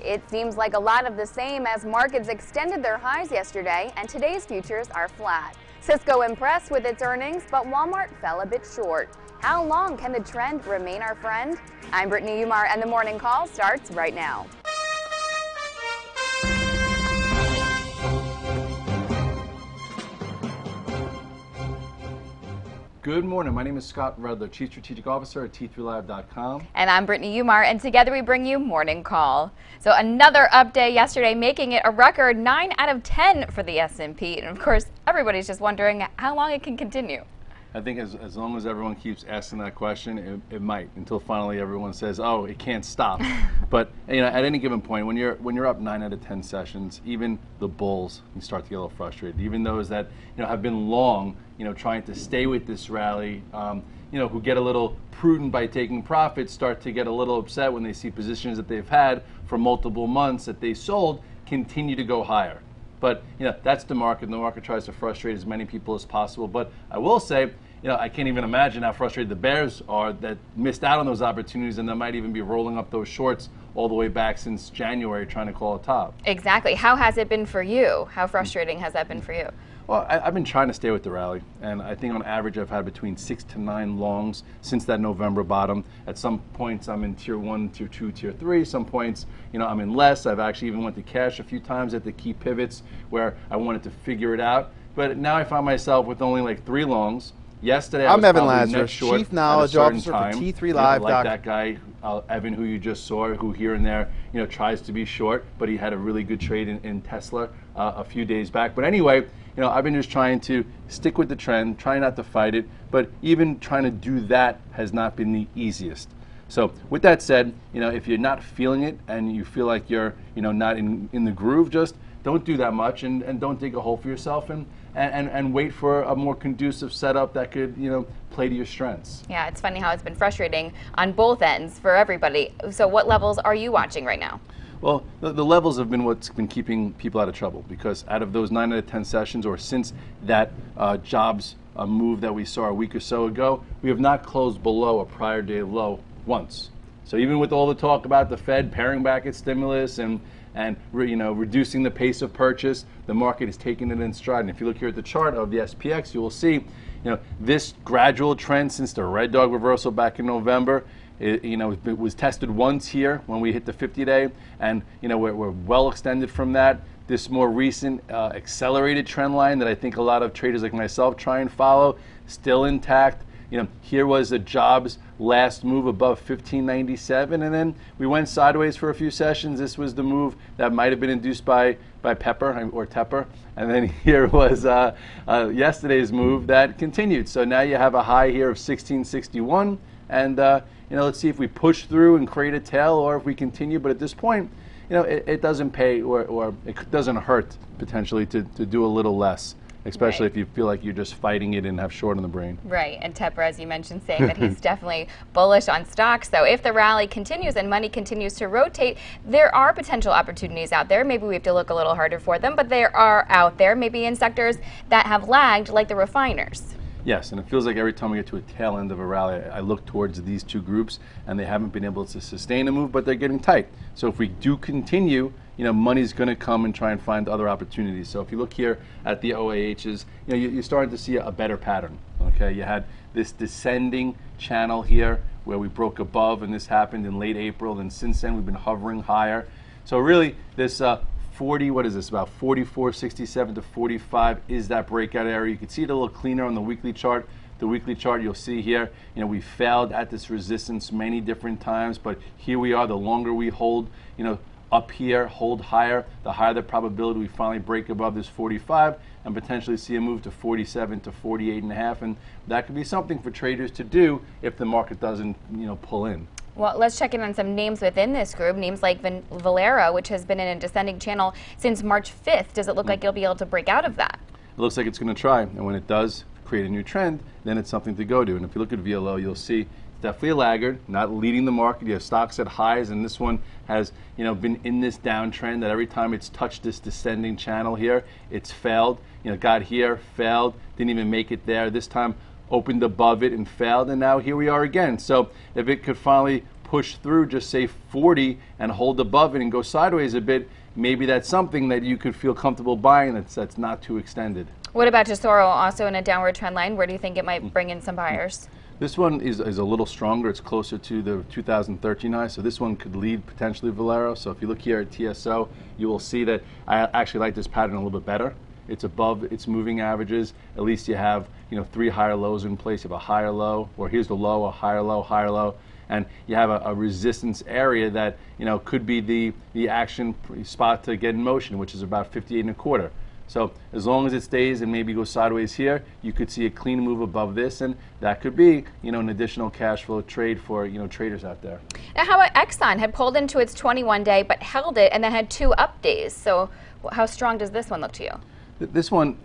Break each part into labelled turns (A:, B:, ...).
A: It seems like a lot of the same as markets extended their highs yesterday, and today's futures are flat. Cisco impressed with its earnings, but Walmart fell a bit short. How long can the trend remain our friend? I'm Brittany Umar, and the morning call starts right now.
B: Good morning. My name is Scott Redler, Chief Strategic Officer at T3Live.com.
A: And I'm Brittany Umar, and together we bring you Morning Call. So another up day yesterday, making it a record 9 out of 10 for the S&P. And of course, everybody's just wondering how long it can continue.
B: I think as long as everyone keeps asking that question, it might, until finally everyone says, oh, it can't stop. But at any given point, when you're up 9 out of 10 sessions, even the bulls, you start to get a little frustrated. Even those that have been long, trying to stay with this rally, who get a little prudent by taking profits, start to get a little upset when they see positions that they've had for multiple months that they sold continue to go higher. But that's the market. The market tries to frustrate as many people as possible. But I will say, I can't even imagine how frustrated the bears are that missed out on those opportunities, and they might even be rolling up those shorts all the way back since January trying to call a top.
A: Exactly. How has it been for you? How frustrating has that been for you?
B: Well, I've been trying to stay with the rally, and I think on average I've had between 6 to 9 longs since that November bottom. At some points I'm in tier 1, tier 2, tier 3. Some points, I'm in less. I've actually even went to cash a few times at the key pivots where I wanted to figure it out. But now I find myself with only like 3 longs. Yesterday,
C: I'm Evan Lazarus, Chief Knowledge Officer for T3Live.com.
B: Like that guy, Evan, who you just saw, who here and there, tries to be short, but he had a really good trade in Tesla a few days back. But anyway, I've been just trying to stick with the trend, trying not to fight it, but even trying to do that has not been the easiest. So with that said, if you're not feeling it and you feel like you're, not in the groove, just don't do that much and don't dig a hole for yourself and wait for a more conducive setup that could, play to your strengths.
A: Yeah, it's funny how it's been frustrating on both ends for everybody. So what levels are you watching right now?
B: Well, the levels have been what's been keeping people out of trouble, because out of those 9 out of 10 sessions, or since that jobs move that we saw a week or so ago, we have not closed below a prior day low once. So even with all the talk about the Fed paring back its stimulus and reducing the pace of purchase, the market is taking it in stride. And if you look here at the chart of the SPX, you will see, this gradual trend since the red dog reversal back in November. It was tested once here when we hit the 50-day, and we're well extended from that. This more recent accelerated trend line that I think a lot of traders like myself try and follow, still intact. Here was a jobs last move above 1597, and then we went sideways for a few sessions. This was the move that might have been induced by Pepper or Tepper, and then here was yesterday's move that continued. So now you have a high here of 1661, and let's see if we push through and create a tail, or if we continue. But at this point, it doesn't pay, or it doesn't hurt potentially to do a little less. Especially if you feel like you're just fighting it and have short on the brain.
A: Right, and Tepper, as you mentioned, saying that he's definitely bullish on stocks. So if the rally continues and money continues to rotate, there are potential opportunities out there. Maybe we have to look a little harder for them, but they are out there, maybe in sectors that have lagged, like the refiners.
B: Yes, and it feels like every time we get to a tail end of a rally, I look towards these two groups, and they haven't been able to sustain a move, but they're getting tight. So if we do continue, money's going to come and try and find other opportunities. So if you look here at the OAHs, you're starting to see a better pattern. Okay, you had this descending channel here where we broke above, and this happened in late April, and since then we've been hovering higher. So really, this about 44.67 to 45 is that breakout area. You can see it a little cleaner on the weekly chart. The weekly chart, you'll see here, we failed at this resistance many different times, but here we are. The longer we hold, up here, hold higher, the higher the probability we finally break above this 45 and potentially see a move to 47 to 48.5, and that could be something for traders to do if the market doesn't, pull in.
A: Well, let's check in on some names within this group. Names like Valero, which has been in a descending channel since March 5th. Does it look like you'll be able to break out of that?
B: It looks like it's going to try, and when it does create a new trend, then it's something to go to. And if you look at VLO, you'll see it's definitely a laggard, not leading the market. You have stocks at highs, and this one has been in this downtrend that every time it's touched this descending channel here, it's failed. Got here, failed, didn't even make it there. This time opened above it and failed, and now here we are again. So if it could finally push through just say 40 and hold above it and go sideways a bit, maybe that's something that you could feel comfortable buying that's not too extended.
A: What about Tesoro, also in a downward trend line? Where do you think it might bring in some buyers?
B: This one is a little stronger. It's closer to the 2013 high, so this one could lead potentially Valero. So if you look here at TSO, you will see that I actually like this pattern a little bit better. It's above its moving averages. At least you have 3 higher lows in place. You have a higher low, or here's the low, a higher low, and you have a resistance area that could be the action spot to get in motion, which is about 58.25. So as long as it stays and maybe goes sideways here, you could see a clean move above this, and that could be an additional cash flow trade for traders out there.
A: Now, how about Exxon? Had pulled into its 21-day but held it and then had 2 up days. So how strong does this one look to you?
B: This one,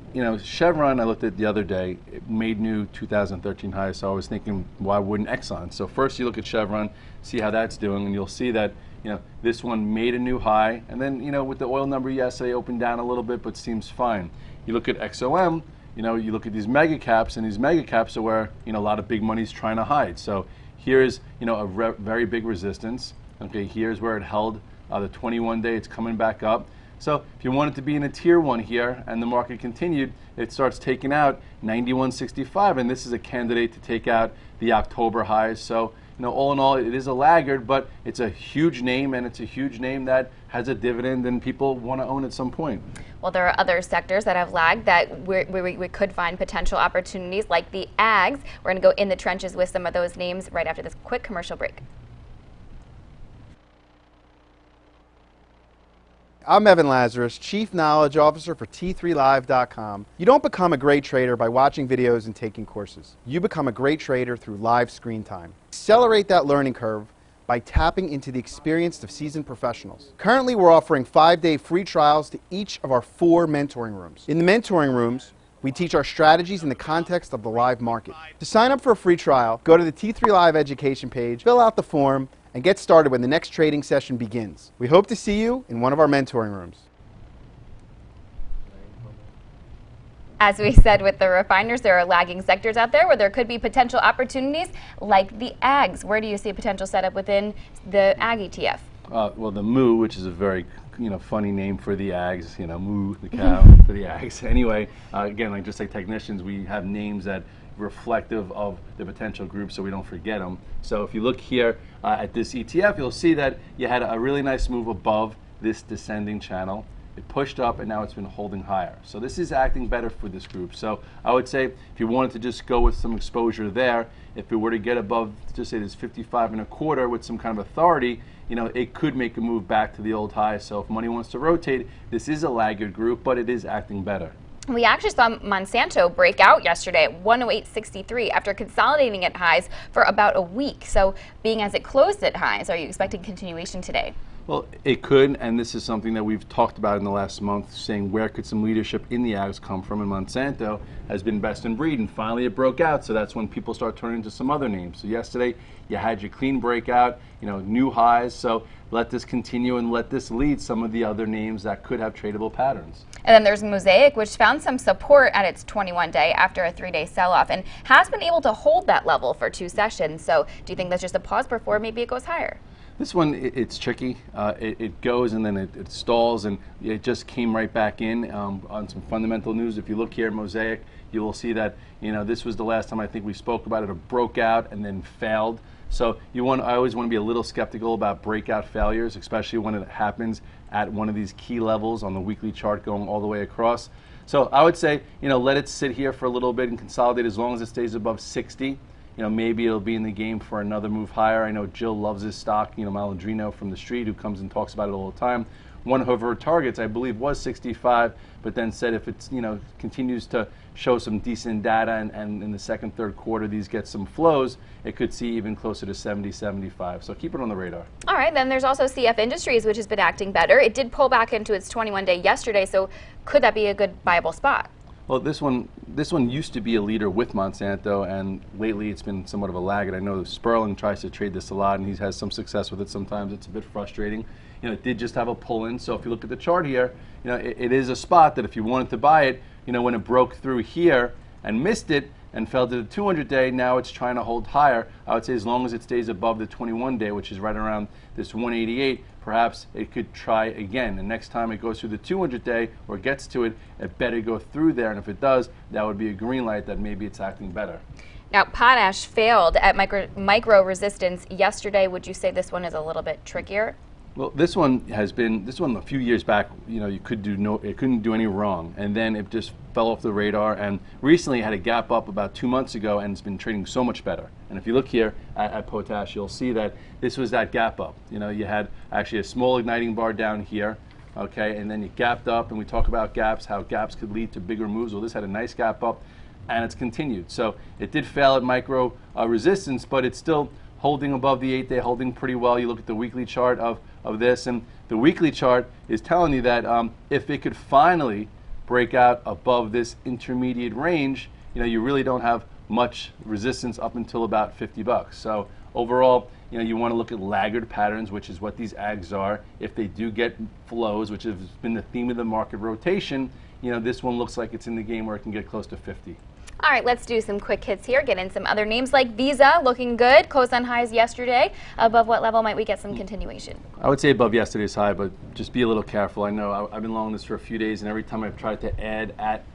B: Chevron, I looked at the other day, it made new 2013 highs, so I was thinking, why wouldn't Exxon? So first you look at Chevron, see how that's doing, and you'll see that this one made a new high, and then with the oil number yesterday opened down a little bit, but seems fine. You look at XOM, you look at these mega caps, and these mega caps are where a lot of big money's trying to hide. So here's a very big resistance. Okay, here's where it held the 21-day. It's coming back up. So if you wanted to be in a tier 1 here and the market continued, it starts taking out 91.65, and this is a candidate to take out the October highs. So all in all, it is a laggard, but it's a huge name, and it's a huge name that has a dividend and people want to own at some point.
A: Well, there are other sectors that have lagged that we could find potential opportunities, like the ags. We're going to go in the trenches with some of those names right after this quick commercial break.
C: I'm Evan Lazarus, Chief Knowledge Officer for T3Live.com. You don't become a great trader by watching videos and taking courses. You become a great trader through live screen time. Accelerate that learning curve by tapping into the experience of seasoned professionals. Currently, we're offering 5-day free trials to each of our 4 mentoring rooms. In the mentoring rooms, we teach our strategies in the context of the live market. To sign up for a free trial, go to the T3 Live education page, fill out the form, and get started when the next trading session begins. We hope to see you in one of our mentoring rooms.
A: As we said with the refiners, there are lagging sectors out there where there could be potential opportunities, like the ags. Where do you see a potential setup within the ag ETF?
B: Well, the moo, which is a very funny name for the ags, moo, the cow, for the ags. Anyway, again, just like technicians, we have names that reflective of the potential group so we don't forget them. So if you look here at this ETF, you'll see that you had a really nice move above this descending channel. It pushed up, and now it's been holding higher. So this is acting better for this group. So I would say if you wanted to just go with some exposure there, if it were to get above, just say this 55.25 with some kind of authority, it could make a move back to the old high. So if money wants to rotate, this is a laggard group, but it is acting better.
A: We actually saw Monsanto break out yesterday at 108.63 after consolidating at highs for about a week. So being as it closed at highs, are you expecting continuation today?
B: Well, it could, and this is something that we've talked about in the last month, saying where could some leadership in the ags come from, and Monsanto has been best in breed, and finally it broke out, so that's when people start turning to some other names. So yesterday, you had your clean breakout, new highs, so let this continue and let this lead some of the other names that could have tradable patterns.
A: And then there's Mosaic, which found some support at its 21-day after a 3-day sell-off, and has been able to hold that level for 2 sessions. So do you think that's just a pause before maybe it goes higher?
B: This one, it's tricky. It goes and then it stalls, and it just came right back in on some fundamental news. If you look here at Mosaic, you will see that this was the last time I think we spoke about it. It broke out and then failed. So I always want to be a little skeptical about breakout failures, especially when it happens at one of these key levels on the weekly chart going all the way across. So I would say let it sit here for a little bit and consolidate as long as it stays above 60. Maybe it'll be in the game for another move higher. I know Jill loves this stock, Malandrino from the street, who comes and talks about it all the time. One of her targets, I believe, was 65, but then said if it's, continues to show some decent data and in the second, third quarter these get some flows, it could see even closer to 70, 75. So keep it on the radar.
A: All right, then there's also CF Industries, which has been acting better. It did pull back into its 21-day yesterday, so could that be a good viable spot?
B: Well, this one used to be a leader with Monsanto, and lately it's been somewhat of a laggard. I know Sperling tries to trade this a lot, and he has some success with it. Sometimes it's a bit frustrating. It did just have a pull-in, so if you look at the chart here, it is a spot that if you wanted to buy it, when it broke through here and missed it, and fell to the 200-day. Now it's trying to hold higher. I would say as long as it stays above the 21-day, which is right around this 188, perhaps it could try again. And next time it goes through the 200-day or gets to it, it better go through there. And if it does, that would be a green light that maybe it's acting better.
A: Now, potash failed at micro resistance yesterday. Would you say this one is a little bit trickier?
B: Well, this one a few years back, it couldn't do any wrong, and then it just fell off the radar, and recently it had a gap up about 2 months ago, and it's been trading so much better. And if you look here at potash, you'll see that this was that gap up. You had actually a small igniting bar down here, okay, and then you gapped up, and we talk about gaps, how gaps could lead to bigger moves. Well, this had a nice gap up, and it's continued. So it did fail at micro resistance, but it's still holding above the 8-day, holding pretty well. You look at the weekly chart of this, and the weekly chart is telling you that if it could finally break out above this intermediate range, you really don't have much resistance up until about $50. So overall, you want to look at laggard patterns, which is what these ags are. If they do get flows, which has been the theme of the market rotation, this one looks like it's in the game where it can get close to 50.
A: All right, let's do some quick hits here. Get in some other names like Visa, looking good. Closed on highs yesterday. Above what level might we get some continuation?
B: I would say above yesterday's high, but just be a little careful. I know I've been long this for a few days, and every time I've tried to add at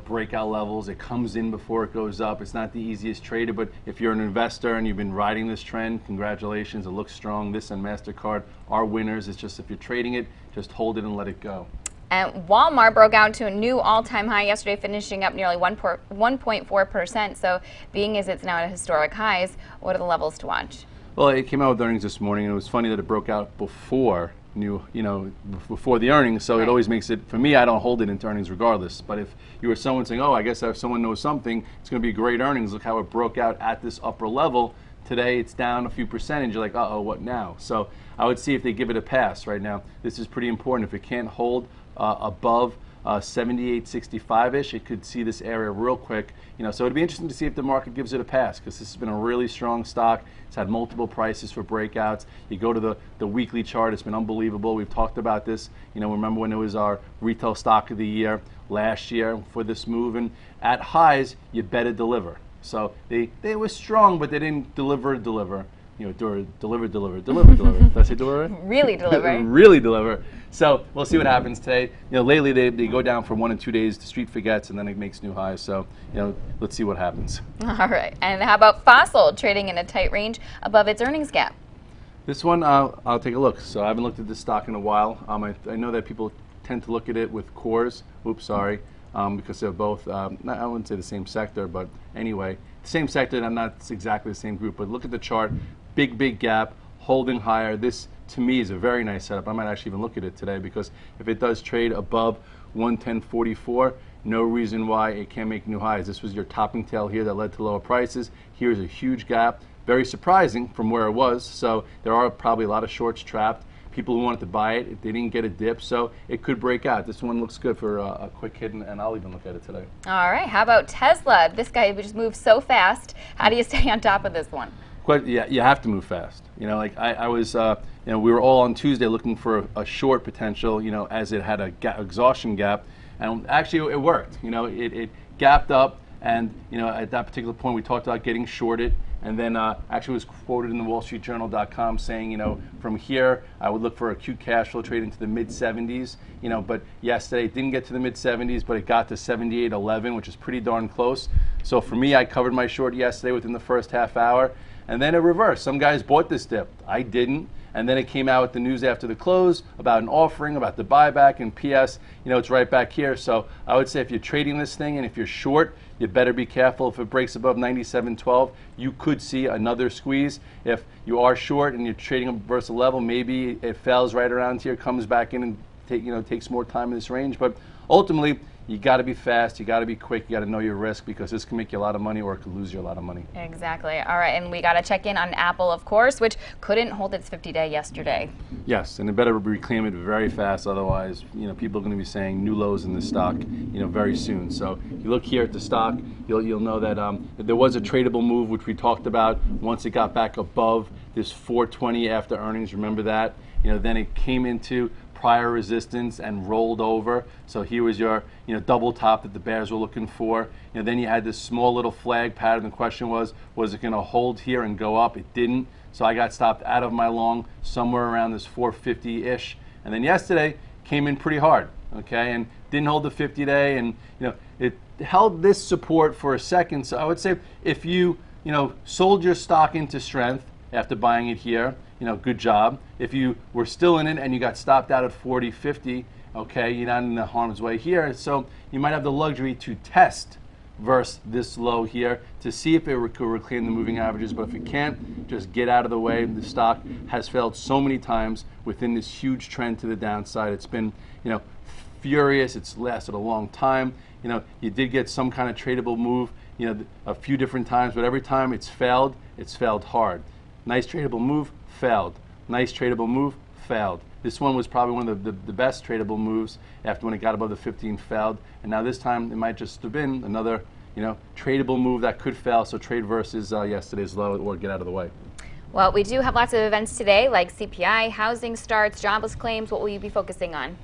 B: breakout levels, it comes in before it goes up. It's not the easiest trader, but if you're an investor and you've been riding this trend, congratulations. It looks strong. This and MasterCard are winners. It's just if you're trading it, just hold it and let it go.
A: And Walmart broke out to a new all-time high yesterday, finishing up nearly 1.4%. So being as it's now at historic highs, what are the levels to watch?
B: Well, it came out with earnings this morning, and it was funny that it broke out before before the earnings. So It always makes it, for me, I don't hold it into earnings regardless. But if you were someone saying, oh, I guess if someone knows something, it's going to be great earnings. Look how it broke out at this upper level. Today it's down a few percentage. You're like, uh-oh, what now? So I would see if they give it a pass right now. This is pretty important. If it can't hold above 78.65-ish, it could see this area real quick. So it'd be interesting to see if the market gives it a pass, because this has been a really strong stock. It's had multiple prices for breakouts. You go to the weekly chart, it's been unbelievable. We've talked about this. Remember when it was our retail stock of the year last year for this move, and at highs, you better deliver. So they were strong, but they didn't deliver. Deliver. Deliver. Did I say deliver?
A: Really deliver.
B: Really deliver. So we'll see what happens today. Lately they go down for 1 and 2 days. The street forgets, and then it makes new highs. So let's see what happens.
A: All right. And how about FOSL trading in a tight range above its earnings gap?
B: This one I'll take a look. So I haven't looked at this stock in a while. I know that people tend to look at it with cores. Oops, sorry. Because they're both, I wouldn't say the same sector, but anyway, same sector, and not exactly the same group. But look at the chart. Big gap, holding higher. This, to me, is a very nice setup. I might actually even look at it today, because if it does trade above 110.44, no reason why it can't make new highs. This was your topping tail here that led to lower prices. Here's a huge gap. Very surprising from where it was. So there are probably a lot of shorts trapped. People who wanted to buy it, they didn't get a dip, so it could break out. This one looks good for a quick hit, and I'll even look at it today. All
A: right, how about Tesla? This guy just moves so fast. How do you stay on top of this one?
B: Yeah, you have to move fast. Like I was, we were all on Tuesday looking for a short potential, as it had a exhaustion gap, and actually it worked. It gapped up, and at that particular point we talked about getting shorted. And then actually was quoted in the WallStreetJournal.com saying, from here, I would look for acute cash flow trade into the mid-70s. But yesterday it didn't get to the mid-70s, but it got to 78.11, which is pretty darn close. So for me, I covered my short yesterday within the first half hour. And then it reversed. Some guys bought this dip. I didn't. And then it came out with the news after the close about an offering, about the buyback, and PS, it's right back here. So I would say if you're trading this thing and if you're short, you better be careful. If it breaks above 97.12, you could see another squeeze. If you are short and you're trading a reversal level, maybe it fails right around here, comes back in and takes more time in this range. But ultimately, you got to be fast, you got to be quick, you got to know your risk, because this can make you a lot of money or it could lose you a lot of money.
A: Exactly. All right, and we got to check in on Apple, of course, which couldn't hold its 50-day yesterday.
B: Yes, and it better reclaim it very fast, otherwise, people are going to be saying new lows in this stock, very soon. So you look here at the stock, you'll know that there was a tradable move, which we talked about once it got back above this 420 after earnings. Remember that? then it came into prior resistance and rolled over. So here was your double top that the bears were looking for. Then you had this small little flag pattern. The question was it going to hold here and go up? It didn't. So I got stopped out of my long somewhere around this 450-ish. And then yesterday came in pretty hard, okay, and didn't hold the 50-day, and it held this support for a second. So I would say if you sold your stock into strength after buying it here, good job. If you were still in it and you got stopped out at 40, 50, okay, you're not in the harm's way here. So you might have the luxury to test versus this low here to see if it could reclaim the moving averages. But if it can't, just get out of the way. The stock has failed so many times within this huge trend to the downside. It's been, furious. It's lasted a long time. You did get some kind of tradable move, a few different times, but every time it's failed hard. Nice tradable move, failed. Nice tradable move, failed. This one was probably one of the best tradable moves after when it got above the 15 failed. And now this time it might just have been another tradable move that could fail. So trade versus yesterday's low or get out of the way.
A: Well, we do have lots of events today like CPI, housing starts, jobless claims. What will you be focusing on?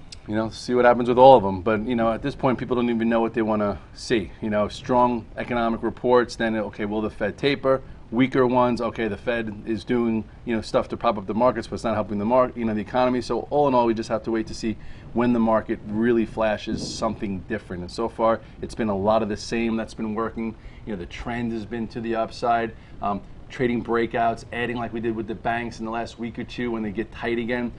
B: See what happens with all of them. But, at this point, people don't even know what they want to see. Strong economic reports, then, okay, will the Fed taper? Weaker ones, okay, the Fed is doing, stuff to prop up the markets, but it's not helping the economy. So all in all, we just have to wait to see when the market really flashes something different. And so far, it's been a lot of the same that's been working. The trend has been to the upside. Trading breakouts, adding like we did with the banks in the last week or two when they get tight again.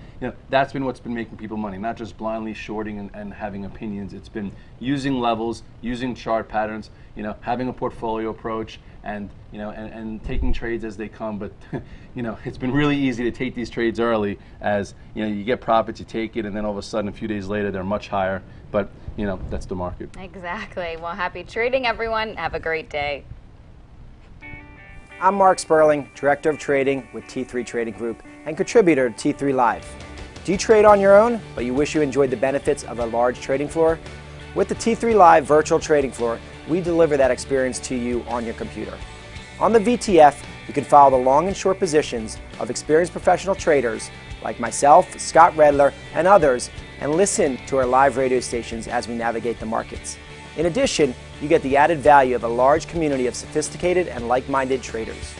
B: That's been what's been making people money, not just blindly shorting and having opinions. It's been using levels, using chart patterns, having a portfolio approach and taking trades as they come. But it's been really easy to take these trades early as you get profits, you take it, and then all of a sudden a few days later they're much higher. But that's the market.
A: Exactly. Well, happy trading, everyone. Have a great day.
D: I'm Mark Sperling, Director of Trading with T3 Trading Group and contributor to T3 Live. Do you trade on your own, but you wish you enjoyed the benefits of a large trading floor? With the T3 Live virtual trading floor, we deliver that experience to you on your computer. On the VTF, you can follow the long and short positions of experienced professional traders like myself, Scott Redler, and others, and listen to our live radio stations as we navigate the markets. In addition, you get the added value of a large community of sophisticated and like-minded traders.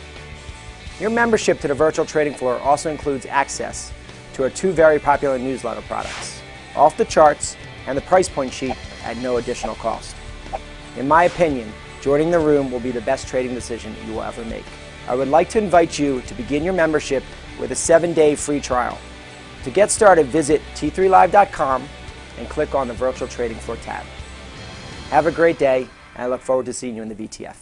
D: Your membership to the virtual trading floor also includes access to our two very popular newsletter products, Off the Charts and the Price Point Sheet at no additional cost. In my opinion, joining the room will be the best trading decision you will ever make. I would like to invite you to begin your membership with a 7-day free trial. To get started, visit t3live.com and click on the Virtual Trading Floor tab. Have a great day, and I look forward to seeing you in the VTF.